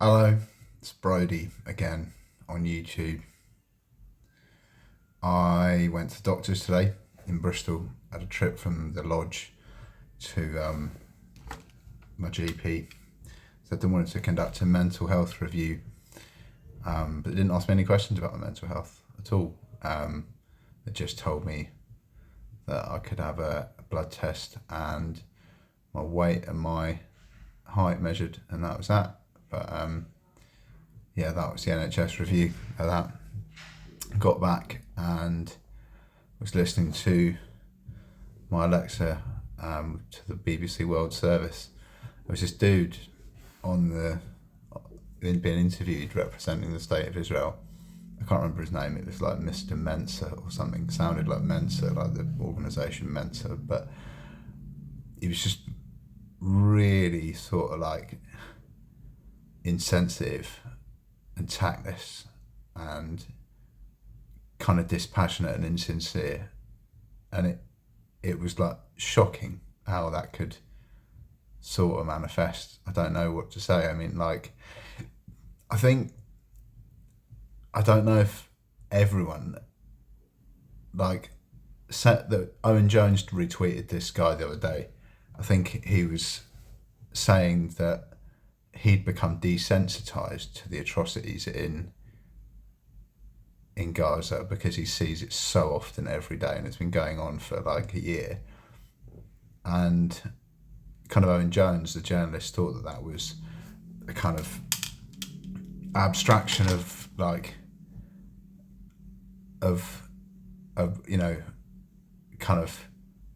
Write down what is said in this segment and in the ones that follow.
Hello, it's Brody again on YouTube. I went to the doctor's today in Bristol. Had a trip from the lodge to my GP. So they wanted to conduct a mental health review, but they didn't ask me any questions about my mental health at all. They just told me that I could have a blood test and my weight and my height measured, and that was that. But yeah, that was the NHS review of that. Got back and was listening to my Alexa to the BBC World Service. There was this dude on being interviewed representing the state of Israel. I can't remember his name. It was like Mr. Mensa or something. It sounded like Mensa, like the organisation Mensa, but he was just really sort of like insensitive and tactless and kind of dispassionate and insincere, and it was like shocking how that could sort of manifest. I don't know what to say. I mean, like, I think I don't know if everyone like said that Owen Jones retweeted this guy the other day. I think he was saying that he'd become desensitized to the atrocities in Gaza because he sees it so often every day, and it's been going on for like a year. And kind of Owen Jones, the journalist, thought that that was a kind of abstraction of like of kind of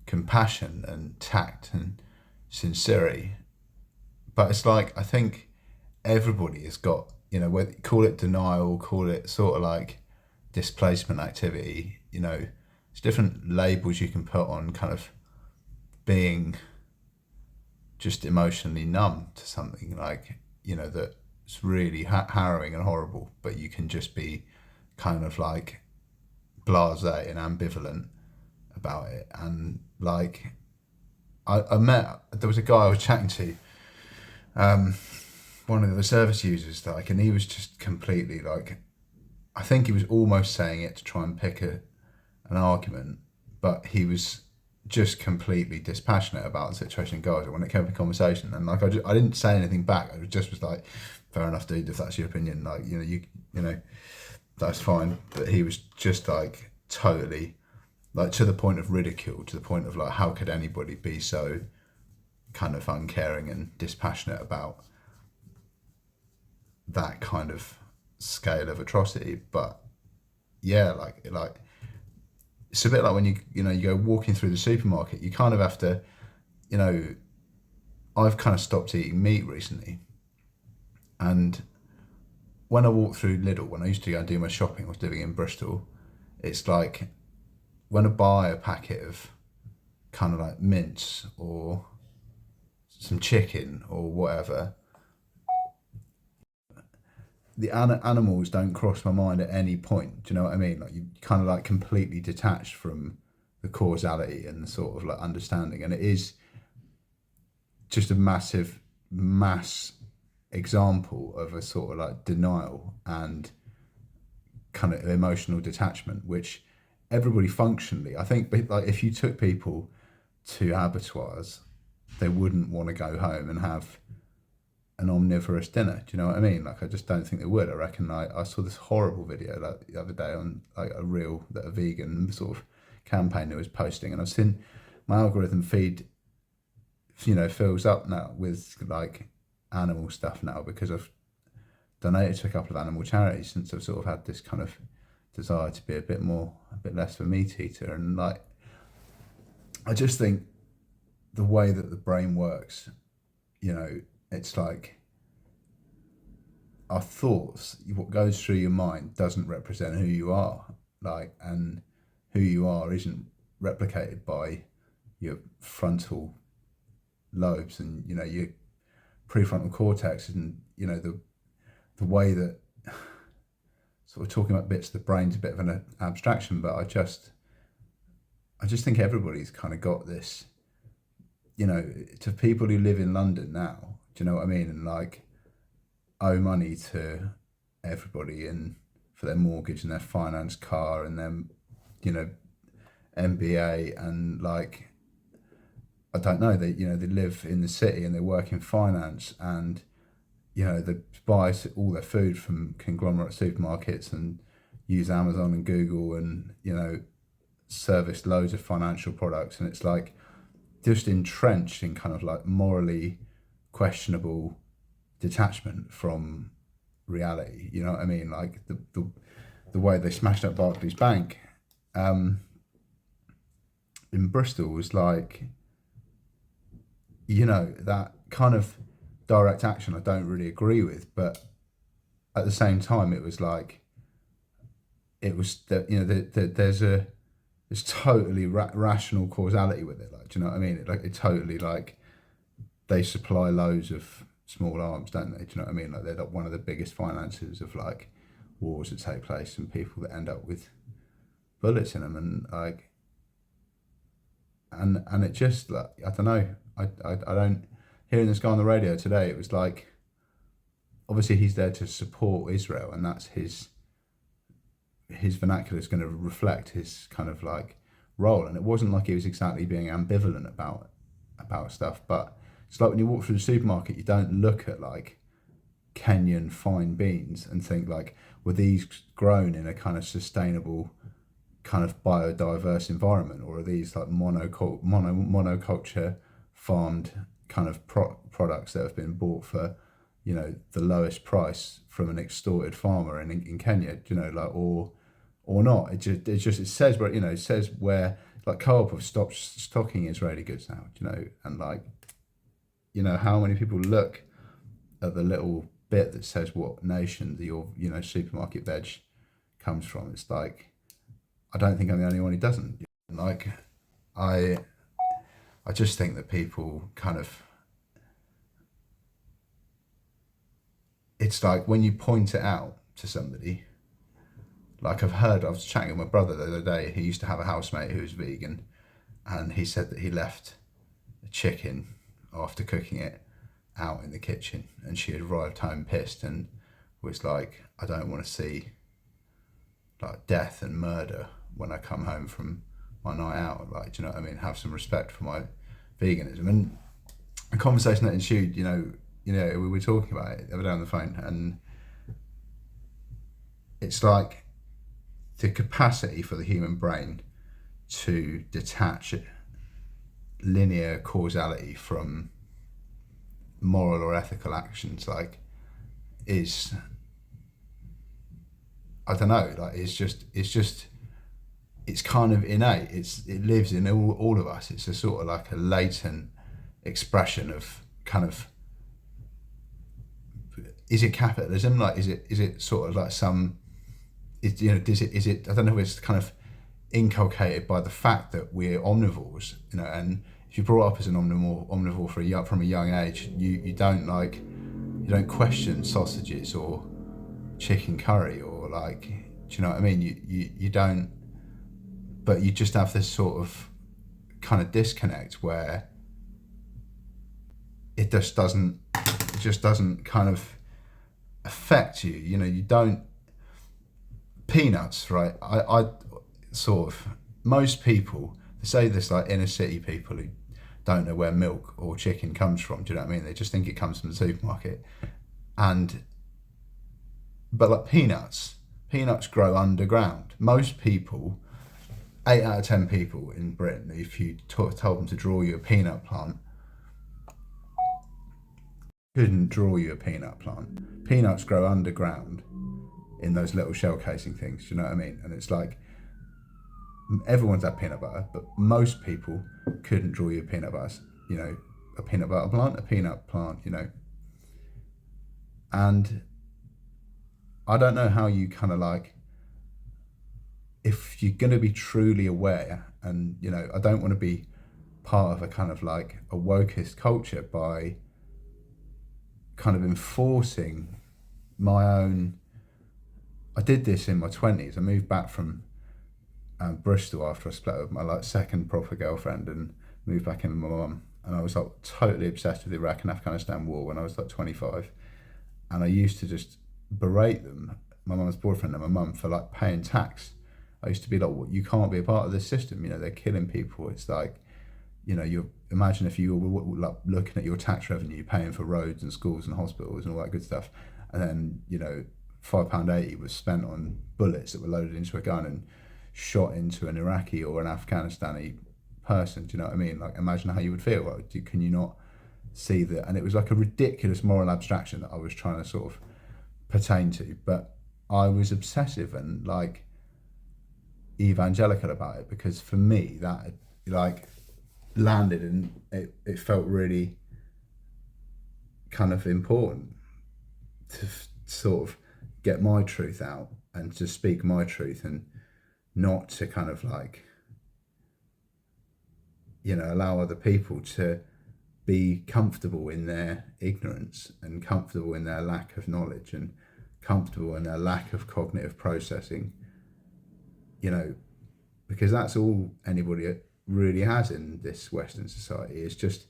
compassion and tact and sincerity. But it's like, I think everybody has got, whether call it denial, call it sort of like displacement activity, it's different labels you can put on kind of being just emotionally numb to something, like, that's really harrowing and horrible, but you can just be kind of like blasé and ambivalent about it. And like, there was a guy I was chatting to, one of the service users, like, and he was just completely like, I think he was almost saying it to try and pick an argument, but he was just completely dispassionate about the situation in Gaza when it came to conversation. And like, I didn't say anything back. I just was like, fair enough, dude, if that's your opinion, like, that's fine. But he was just like totally, like, to the point of ridicule, to the point of like, how could anybody be so kind of uncaring and dispassionate about that kind of scale of atrocity? But yeah, like it's a bit like when you go walking through the supermarket, you kind of have to, I've kind of stopped eating meat recently, and when I walk through Lidl, when I used to go and do my shopping, I was living in Bristol, it's like when I buy a packet of kind of like mince or some chicken or whatever, the animals don't cross my mind at any point. Do you know what I mean? Like, you kind of like completely detached from the causality and the sort of like understanding, and it is just a mass example of a sort of like denial and kind of emotional detachment, which everybody functionally, I think, like, if you took people to abattoirs, they wouldn't want to go home and have an omnivorous dinner. Do you know what I mean? Like, I just don't think they would. I reckon, like, I saw this horrible video like the other day on like a reel that a vegan sort of campaigner was posting, and I've seen my algorithm feed, fills up now with like animal stuff now, because I've donated to a couple of animal charities since I've sort of had this kind of desire to be a bit less of a meat eater. And like, I just think the way that the brain works, it's like our thoughts, what goes through your mind doesn't represent who you are, like, and who you are isn't replicated by your frontal lobes and your prefrontal cortex, and the way that, sort of talking about bits of the brain's a bit of an abstraction, but I just think everybody's kind of got this, to people who live in London now, do you know what I mean? And like, owe money to everybody and for their mortgage and their finance, car, and their, you know, MBA, and like, I don't know, they live in the city and they work in finance, and they buy all their food from conglomerate supermarkets and use Amazon and Google, and service loads of financial products, and it's like just entrenched in kind of like morally questionable detachment from reality. You know what I mean? Like the way they smashed up Barclays Bank in Bristol was like, that kind of direct action I don't really agree with, but at the same time it was like, it was that, there's totally rational causality with it. Like, do you know what I mean? It totally, like, they supply loads of small arms, don't they? Do you know what I mean? Like, they're like one of the biggest financiers of like wars that take place and people that end up with bullets in them, and like, and it just, like, I don't know. I don't, hearing this guy on the radio today, it was like, obviously he's there to support Israel, and that's his vernacular is going to reflect his kind of like role. And it wasn't like he was exactly being ambivalent about stuff, but it's like when you walk through the supermarket, you don't look at like Kenyan fine beans and think like, were these grown in a kind of sustainable kind of biodiverse environment, or are these like monoculture farmed kind of products that have been bought for the lowest price from an extorted farmer in Kenya, like, or not. It says where, it says where, like, Co-op have stopped stocking Israeli goods now, and like, how many people look at the little bit that says what nation your supermarket veg comes from. It's like, I don't think I'm the only one who doesn't. Like, I just think that people kind of, it's like when you point it out to somebody, like I was chatting with my brother the other day, he used to have a housemate who was vegan, and he said that he left a chicken after cooking it out in the kitchen, and she had arrived home pissed and was like, I don't want to see like death and murder when I come home from my night out. Like, do you know what I mean? Have some respect for my veganism. And a conversation that ensued, we were talking about it the other day on the phone, and it's like the capacity for the human brain to detach linear causality from moral or ethical actions, like, is, I don't know, like, it's kind of innate. It lives in all of us. It's a sort of like a latent expression of kind of, is it capitalism? Like, is it sort of like some, is it, I don't know, it's kind of inculcated by the fact that we're omnivores, and if you're brought up as an omnivore from a young age, you don't question sausages or chicken curry, or like, do you know what I mean? You don't, but you just have this sort of kind of disconnect where it just doesn't kind of affect you. You don't, peanuts, right? I sort of, most people, they say this, like inner city people who don't know where milk or chicken comes from, do you know what I mean? They just think it comes from the supermarket. But like peanuts grow underground. Most people, 8 out of 10 people in Britain, if you told them to draw you a peanut plant, couldn't draw you a peanut plant. Peanuts grow underground in those little shell casing things, do you know what I mean? And it's like, everyone's had peanut butter, but most people couldn't draw you a peanut butter, a peanut butter plant, a peanut plant, And I don't know how you kind of like, if you're going to be truly aware, and, I don't want to be part of a kind of like a wokist culture by kind of enforcing my own. I did this in my 20s. I moved back from Bristol after I split up with my like second proper girlfriend, and moved back in with my mum. And I was like totally obsessed with the Iraq and Afghanistan war when I was like 25. and I used to just berate them, my mum's boyfriend and my mum, for like paying tax. I used to be like, well, you can't be a part of this system. You know, they're killing people. It's like, you know, you imagine if you were like looking at your tax revenue, paying for roads and schools and hospitals and all that good stuff, and then, you know, £5.80 was spent on bullets that were loaded into a gun and shot into an Iraqi or an Afghanistani person. Do you know what I mean? Like, imagine how you would feel. Like, can you not see that? And it was like a ridiculous moral abstraction that I was trying to sort of pertain to, but I was obsessive and like evangelical about it, because for me that like landed, and it felt really kind of important to sort of get my truth out and to speak my truth, and not to kind of like, you know, allow other people to be comfortable in their ignorance and comfortable in their lack of knowledge and comfortable in their lack of cognitive processing, you know, because that's all anybody really has in this Western society. Is just,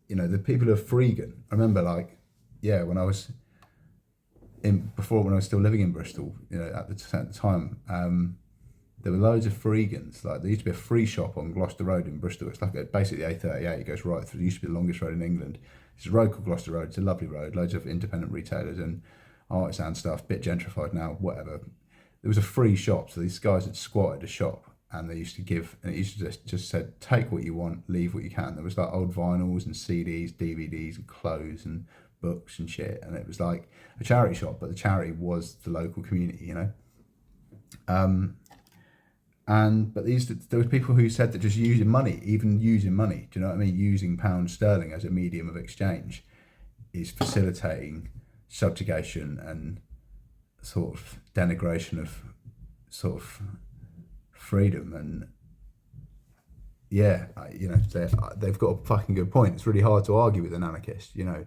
you know, the people of freegan. I remember, like, yeah, when I was when I was still living in Bristol, you know, at the time, there were loads of freegans. Like, there used to be a free shop on Gloucester Road in Bristol. It's like basically A38. It goes right through. It used to be the longest road in England. It's a road called Gloucester Road. It's a lovely road. Loads of independent retailers and artisan stuff. Bit gentrified now, whatever. There was a free shop, so these guys had squatted a shop, and they used to give, and it used to just said, take what you want, leave what you can. There was like old vinyls and CDs, DVDs and clothes and books and shit, and it was like a charity shop, but the charity was the local community, you know. But there was people who said that just using money, even using money, do you know what I mean, using pound sterling as a medium of exchange, is facilitating subjugation and sort of denigration of sort of freedom. And yeah, you know, they've got a fucking good point. It's really hard to argue with an anarchist. You know,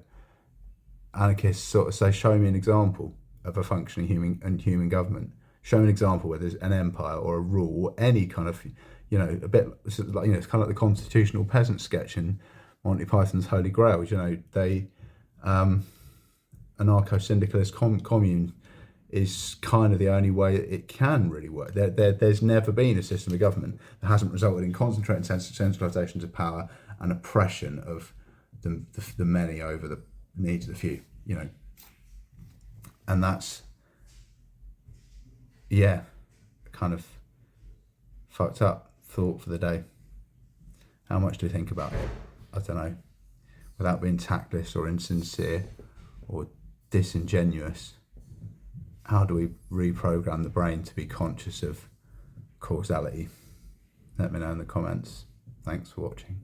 anarchists sort of say, show me an example of a functioning human government. Show me an example where there's an empire or a rule or any kind of, you know, a bit like, you know, it's kind of like the constitutional peasant sketch in Monty Python's Holy Grail. You know, they anarcho-syndicalist commune is kind of the only way it can really work. There's never been a system of government that hasn't resulted in concentrated centralizations of power and oppression of the many over the needs of the few, you know. And that's, yeah, kind of fucked up thought for the day. How much do you think about it? I don't know. Without being tactless or insincere or disingenuous, how do we reprogram the brain to be conscious of causality? Let me know in the comments. Thanks for watching.